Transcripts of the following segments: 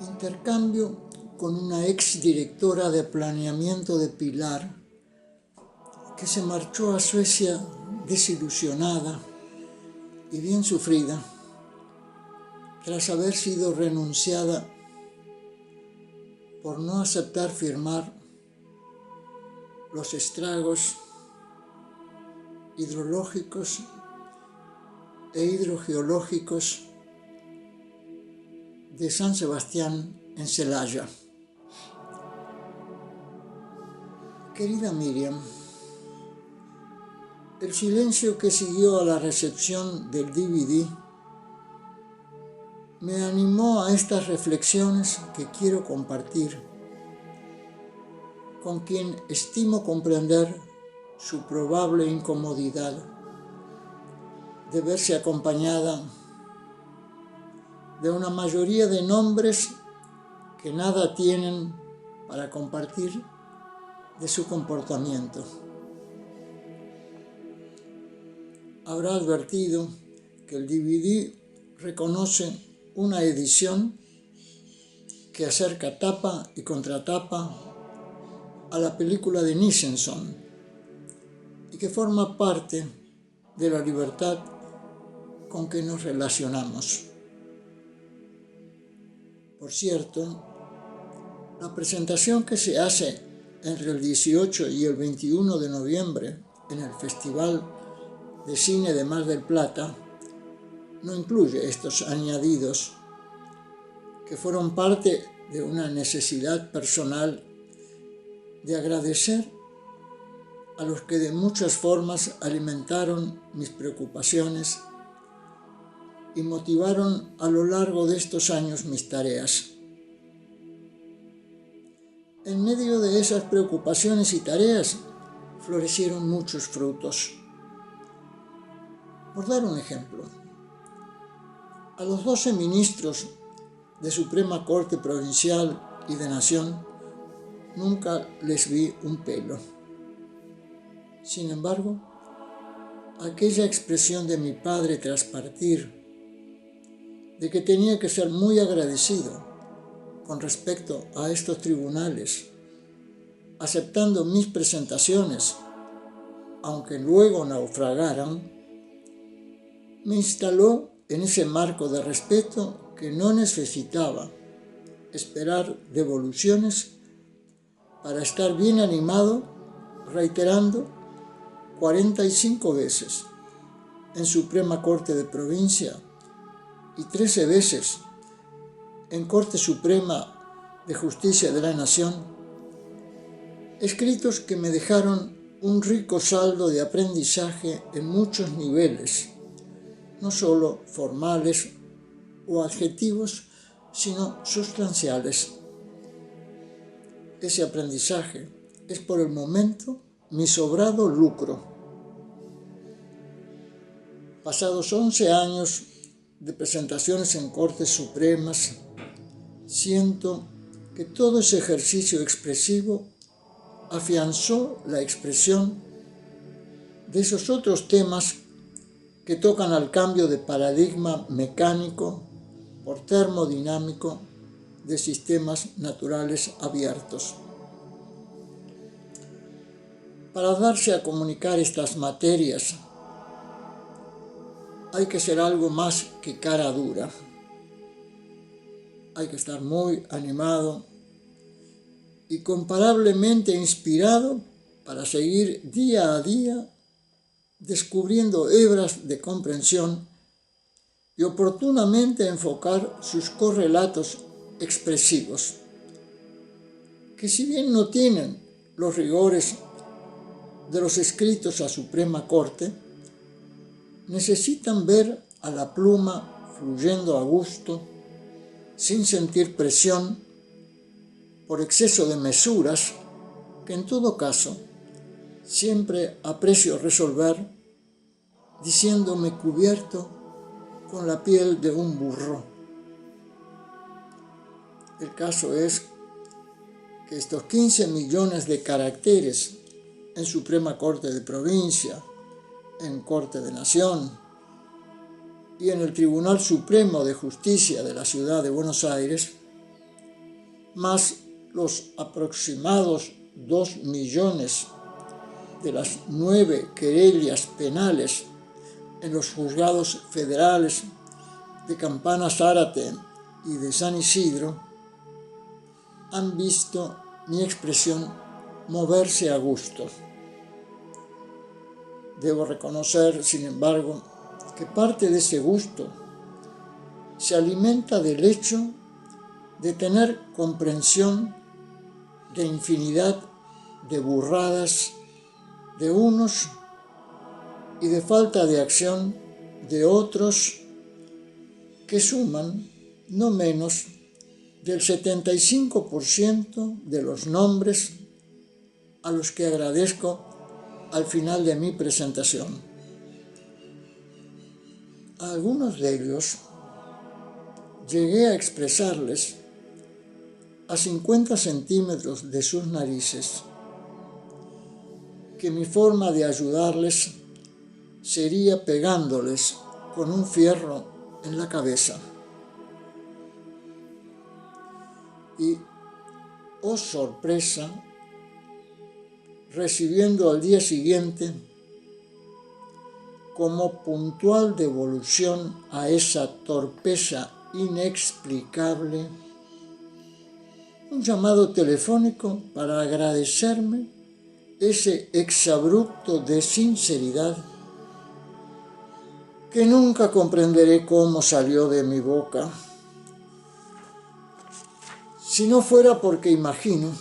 Intercambio con una ex directora de planeamiento de Pilar que se marchó a Suecia desilusionada y bien sufrida tras haber sido renunciada por no aceptar firmar los estragos hidrológicos e hidrogeológicos de San Sebastián en Celaya. Querida Miriam, el silencio que siguió a la recepción del DVD me animó a estas reflexiones que quiero compartir con quien estimo comprender su probable incomodidad de verse acompañada de una mayoría de nombres que nada tienen para compartir de su comportamiento. Habrá advertido que el DVD reconoce una edición que acerca tapa y contratapa a la película de Nicholson y que forma parte de la libertad con que nos relacionamos. Por cierto, la presentación que se hace entre el 18 y el 21 de noviembre en el Festival de Cine de Mar del Plata no incluye estos añadidos que fueron parte de una necesidad personal de agradecer a los que de muchas formas alimentaron mis preocupaciones y motivaron a lo largo de estos años mis tareas. En medio de esas preocupaciones y tareas florecieron muchos frutos. Por dar un ejemplo, a los 12 ministros de Suprema Corte Provincial y de Nación nunca les vi un pelo. Sin embargo, aquella expresión de mi padre tras partir, de que tenía que ser muy agradecido con respecto a estos tribunales, aceptando mis presentaciones, aunque luego naufragaran, me instaló en ese marco de respeto que no necesitaba esperar devoluciones para estar bien animado, reiterando 45 veces en Suprema Corte de Provincia y 13 veces en Corte Suprema de Justicia de la Nación, escritos que me dejaron un rico saldo de aprendizaje en muchos niveles, no solo formales o adjetivos, sino sustanciales. Ese aprendizaje es por el momento mi sobrado lucro. Pasados 11 años de presentaciones en Cortes Supremas, siento que todo ese ejercicio expresivo afianzó la expresión de esos otros temas que tocan al cambio de paradigma mecánico por termodinámico de sistemas naturales abiertos. Para darse a comunicar estas materias hay que ser algo más que cara dura. Hay que estar muy animado y comparablemente inspirado para seguir día a día descubriendo hebras de comprensión y oportunamente enfocar sus correlatos expresivos, que si bien no tienen los rigores de los escritos a Suprema Corte, necesitan ver a la pluma fluyendo a gusto, sin sentir presión por exceso de mesuras, que en todo caso siempre aprecio resolver diciéndome cubierto con la piel de un burro. El caso es que estos 15 millones de caracteres en Suprema Corte de Provincia, en Corte de Nación y en el Tribunal Supremo de Justicia de la Ciudad de Buenos Aires más los aproximados 2 millones de las 9 querellas penales en los juzgados federales de Campana Zárate y de San Isidro, han visto mi expresión moverse a gusto. Debo reconocer, sin embargo, que parte de ese gusto se alimenta del hecho de tener comprensión de infinidad de burradas de unos y de falta de acción de otros que suman no menos del 75% de los nombres a los que agradezco al final de mi presentación. A algunos de ellos llegué a expresarles a 50 centímetros de sus narices que mi forma de ayudarles sería pegándoles con un fierro en la cabeza. Y, oh sorpresa, recibiendo al día siguiente, como puntual devolución a esa torpeza inexplicable, un llamado telefónico para agradecerme ese exabrupto de sinceridad que nunca comprenderé cómo salió de mi boca, si no fuera porque imagino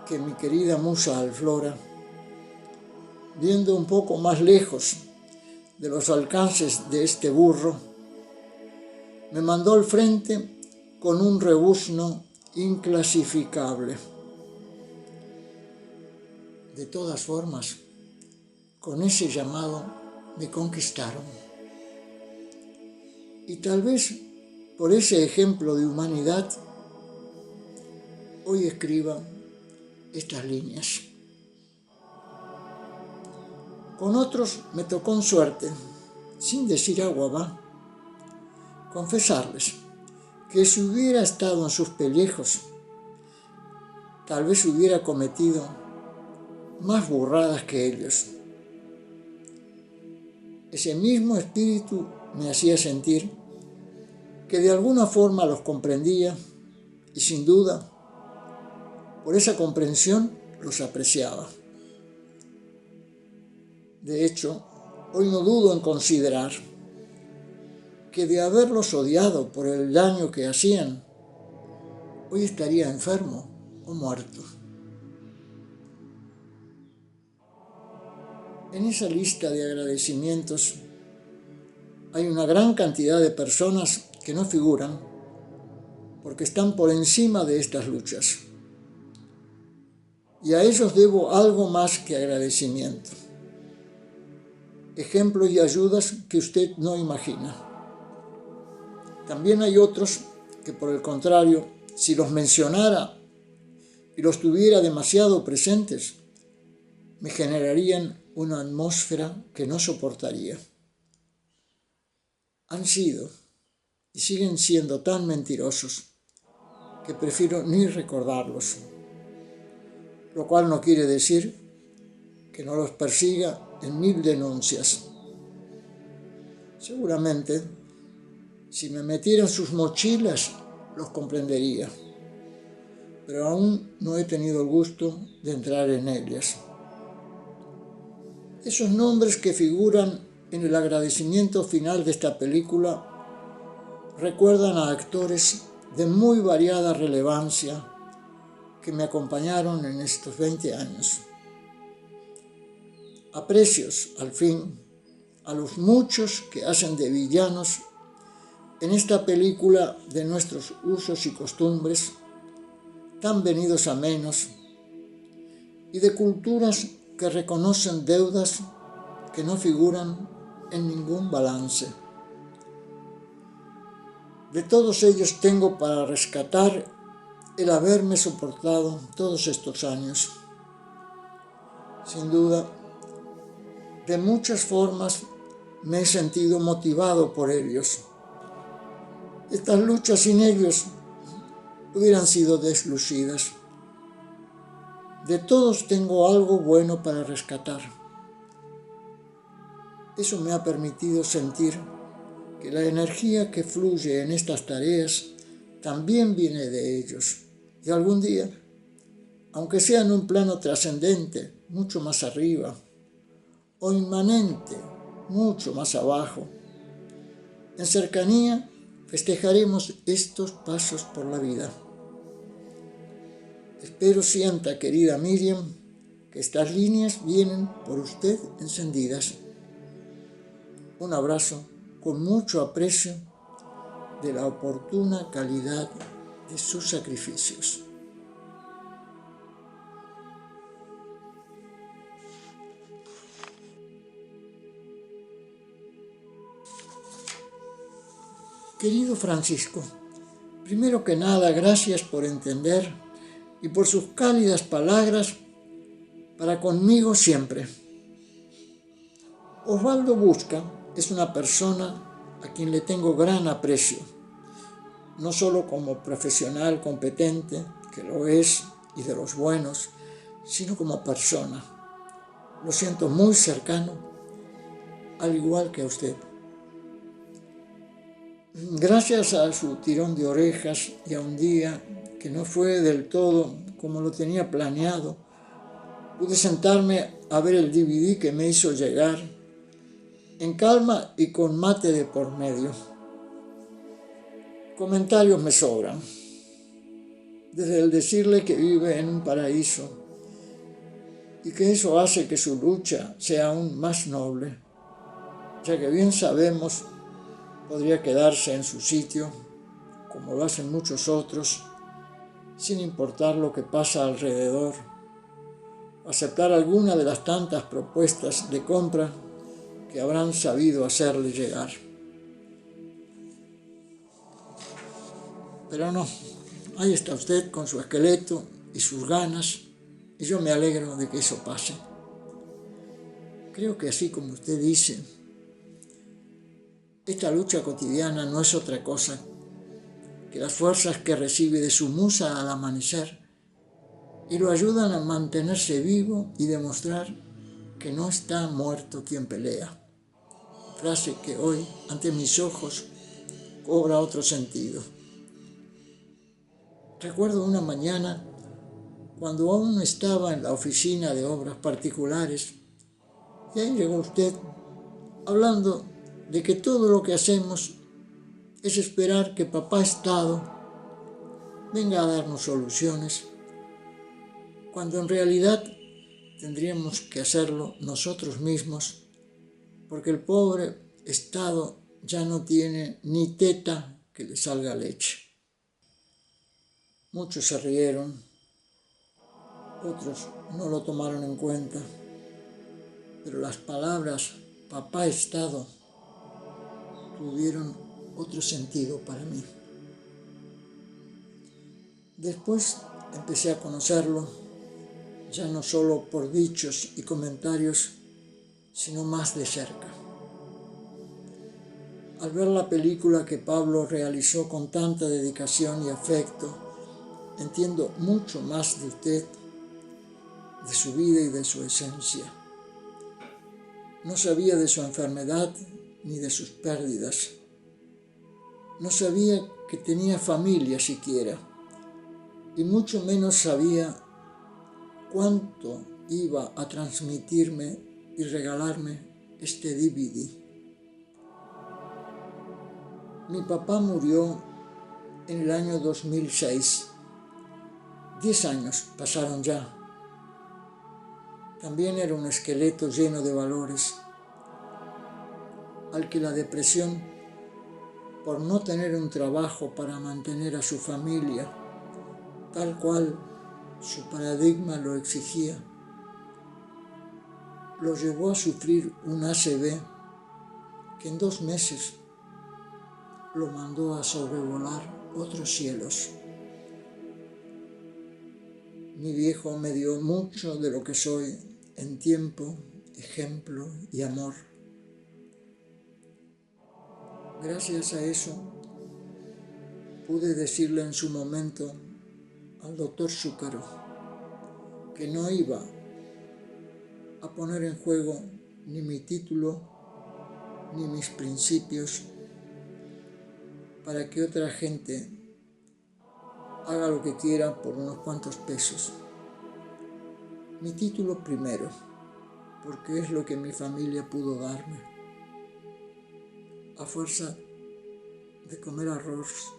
que mi querida musa Alflora, viendo un poco más lejos de los alcances de este burro, me mandó al frente con un rebuzno inclasificable. De todas formas, con ese llamado me conquistaron. Y tal vez por ese ejemplo de humanidad, hoy escriba estas líneas. Con otros me tocó en suerte, sin decir agua va, confesarles que si hubiera estado en sus pellejos, tal vez hubiera cometido más burradas que ellos. Ese mismo espíritu me hacía sentir que de alguna forma los comprendía y sin duda, por esa comprensión los apreciaba. De hecho, hoy no dudo en considerar que de haberlos odiado por el daño que hacían, hoy estaría enfermo o muerto. En esa lista de agradecimientos hay una gran cantidad de personas que no figuran porque están por encima de estas luchas. Y a ellos debo algo más que agradecimiento. Ejemplos y ayudas que usted no imagina. También hay otros que, por el contrario, si los mencionara y los tuviera demasiado presentes, me generarían una atmósfera que no soportaría. Han sido y siguen siendo tan mentirosos que prefiero ni recordarlos, lo cual no quiere decir que no los persiga en 1000 denuncias. Seguramente, si me metiera en sus mochilas, los comprendería, pero aún no he tenido el gusto de entrar en ellas. Esos nombres que figuran en el agradecimiento final de esta película recuerdan a actores de muy variada relevancia que me acompañaron en estos 20 años. Aprecios, al fin, a los muchos que hacen de villanos en esta película de nuestros usos y costumbres, tan venidos a menos, y de culturas que reconocen deudas que no figuran en ningún balance. De todos ellos tengo para rescatar el haberme soportado todos estos años. Sin duda, de muchas formas me he sentido motivado por ellos. Estas luchas sin ellos hubieran sido deslucidas. De todos tengo algo bueno para rescatar. Eso me ha permitido sentir que la energía que fluye en estas tareas también viene de ellos. Y algún día, aunque sea en un plano trascendente, mucho más arriba, o inmanente, mucho más abajo, en cercanía festejaremos estos pasos por la vida. Espero sienta, querida Miriam, que estas líneas vienen por usted encendidas. Un abrazo con mucho aprecio de la oportuna calidad de sus sacrificios. Querido Francisco, primero que nada, gracias por entender y por sus cálidas palabras para conmigo siempre. Osvaldo Busca es una persona a quien le tengo gran aprecio, no solo como profesional competente, que lo es y de los buenos, sino como persona. Lo siento muy cercano, al igual que a usted. Gracias a su tirón de orejas y a un día que no fue del todo como lo tenía planeado, pude sentarme a ver el DVD que me hizo llegar en calma y con mate de por medio. Comentarios me sobran, desde el decirle que vive en un paraíso y que eso hace que su lucha sea aún más noble, ya que bien sabemos podría quedarse en su sitio, como lo hacen muchos otros, sin importar lo que pasa alrededor, aceptar alguna de las tantas propuestas de compra que habrán sabido hacerle llegar. Pero no, ahí está usted con su esqueleto y sus ganas, y yo me alegro de que eso pase. Creo que así como usted dice, esta lucha cotidiana no es otra cosa que las fuerzas que recibe de su musa al amanecer y lo ayudan a mantenerse vivo y demostrar que no está muerto quien pelea. Frase que hoy, ante mis ojos, cobra otro sentido. Recuerdo una mañana, cuando aún estaba en la oficina de obras particulares, y ahí llegó usted, hablando de que todo lo que hacemos es esperar que Papá Estado venga a darnos soluciones, cuando en realidad tendríamos que hacerlo nosotros mismos, porque el pobre Estado ya no tiene ni teta que le salga leche. Muchos se rieron, otros no lo tomaron en cuenta, pero las palabras Papá Estado tuvieron otro sentido para mí. Después empecé a conocerlo, ya no solo por dichos y comentarios, sino más de cerca. Al ver la película que Pablo realizó con tanta dedicación y afecto, entiendo mucho más de usted, de su vida y de su esencia. No sabía de su enfermedad ni de sus pérdidas. No sabía que tenía familia siquiera, y mucho menos sabía cuánto iba a transmitirme y regalarme este DVD. Mi papá murió en el año 2006. 10 años pasaron ya. También era un esqueleto lleno de valores, al que la depresión, por no tener un trabajo para mantener a su familia, tal cual su paradigma lo exigía, lo llevó a sufrir un ACV que en 2 meses lo mandó a sobrevolar otros cielos. Mi viejo me dio mucho de lo que soy en tiempo, ejemplo y amor. Gracias a eso pude decirle en su momento al doctor Zúcaro que no iba a poner en juego ni mi título ni mis principios para que otra gente haga lo que quiera por unos cuantos pesos. Mi título primero, porque es lo que mi familia pudo darme, a fuerza de comer arroz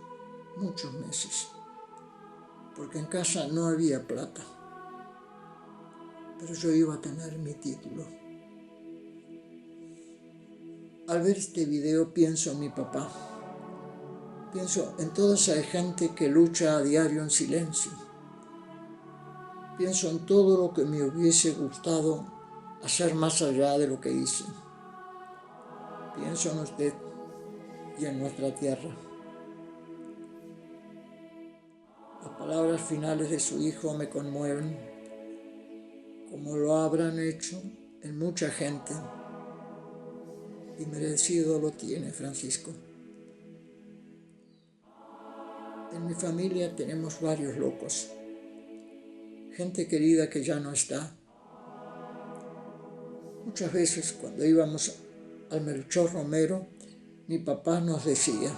muchos meses, porque en casa no había plata, pero yo iba a tener mi título. Al ver este video pienso en mi papá, pienso en toda esa gente que lucha a diario en silencio, pienso en todo lo que me hubiese gustado hacer más allá de lo que hice. Pienso en usted y en nuestra tierra. Las palabras finales de su hijo me conmueven, como lo habrán hecho en mucha gente, y merecido lo tiene Francisco. En mi familia tenemos varios locos, gente querida que ya no está. Muchas veces cuando íbamos al Melchor Romero, mi papá nos decía: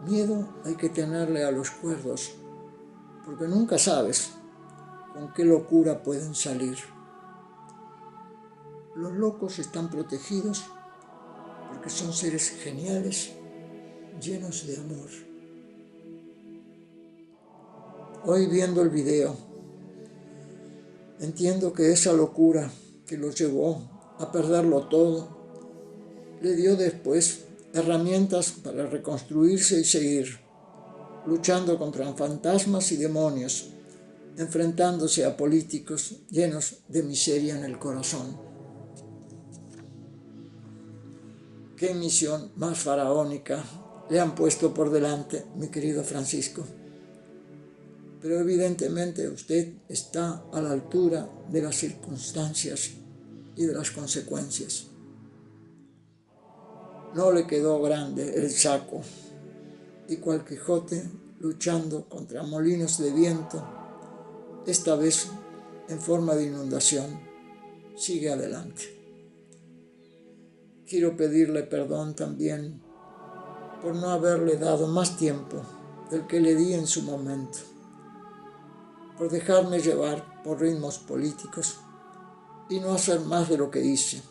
miedo hay que tenerle a los cuerdos, porque nunca sabes con qué locura pueden salir. Los locos están protegidos porque son seres geniales, llenos de amor. Hoy viendo el video, entiendo que esa locura que los llevó a perderlo todo, le dio después herramientas para reconstruirse y seguir, luchando contra fantasmas y demonios, enfrentándose a políticos llenos de miseria en el corazón. ¿Qué misión más faraónica le han puesto por delante, mi querido Francisco? Pero evidentemente usted está a la altura de las circunstancias y de las consecuencias. No le quedó grande el saco, y cual Quijote, luchando contra molinos de viento, esta vez en forma de inundación, sigue adelante. Quiero pedirle perdón también por no haberle dado más tiempo del que le di en su momento, por dejarme llevar por ritmos políticos y no hacer más de lo que hice.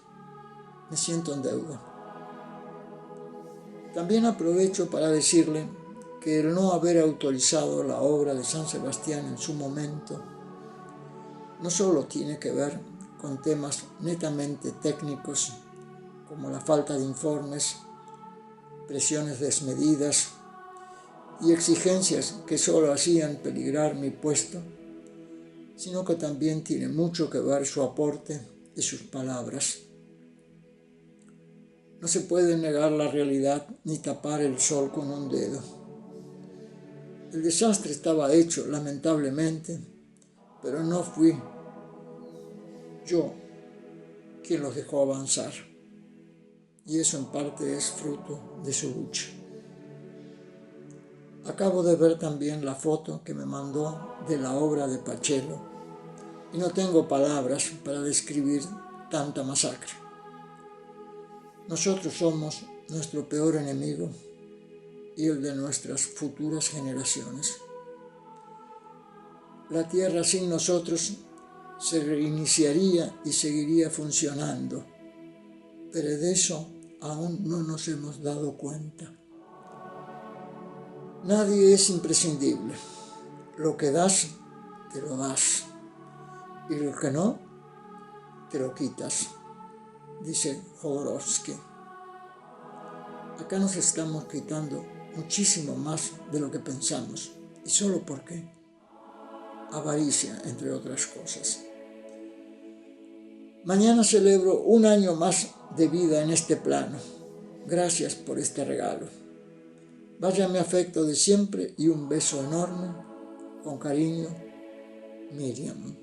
Me siento en deuda. También aprovecho para decirle que el no haber autorizado la obra de San Sebastián en su momento no solo tiene que ver con temas netamente técnicos, como la falta de informes, presiones desmedidas y exigencias que solo hacían peligrar mi puesto, sino que también tiene mucho que ver su aporte y sus palabras. No se puede negar la realidad ni tapar el sol con un dedo. El desastre estaba hecho, lamentablemente, pero no fui yo quien los dejó avanzar. Y eso en parte es fruto de su lucha. Acabo de ver también la foto que me mandó de la obra de Pachelo y no tengo palabras para describir tanta masacre. Nosotros somos nuestro peor enemigo y el de nuestras futuras generaciones. La tierra sin nosotros se reiniciaría y seguiría funcionando, pero de eso aún no nos hemos dado cuenta. Nadie es imprescindible. Lo que das, te lo das, y lo que no, te lo quitas, dice Jodorowsky. Acá nos estamos quitando muchísimo más de lo que pensamos, y solo porque avaricia, entre otras cosas. Mañana celebro un año más de vida en este plano. Gracias por este regalo. Vaya mi afecto de siempre y un beso enorme. Con cariño, Miriam.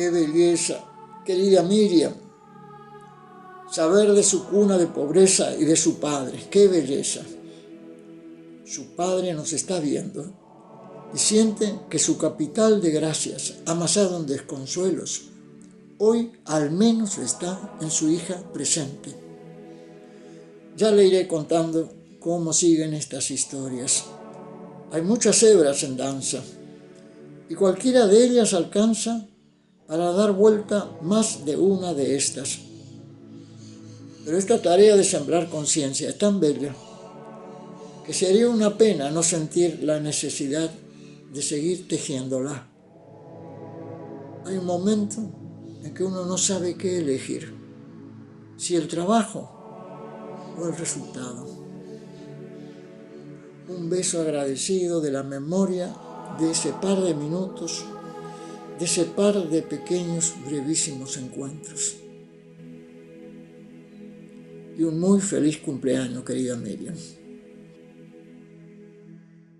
qué belleza, querida Miriam, saber de su cuna de pobreza y de su padre, qué belleza. Su padre nos está viendo y siente que su capital de gracias, amasado en desconsuelos, hoy al menos está en su hija presente. Ya le iré contando cómo siguen estas historias. Hay muchas hebras en danza y cualquiera de ellas alcanza para dar vuelta más de una de estas. Pero esta tarea de sembrar conciencia es tan bella que sería una pena no sentir la necesidad de seguir tejiéndola. Hay un momento en que uno no sabe qué elegir, si el trabajo o el resultado. Un beso agradecido de la memoria de ese par de minutos, de ese par de pequeños, brevísimos encuentros. Y un muy feliz cumpleaños, querida Miriam.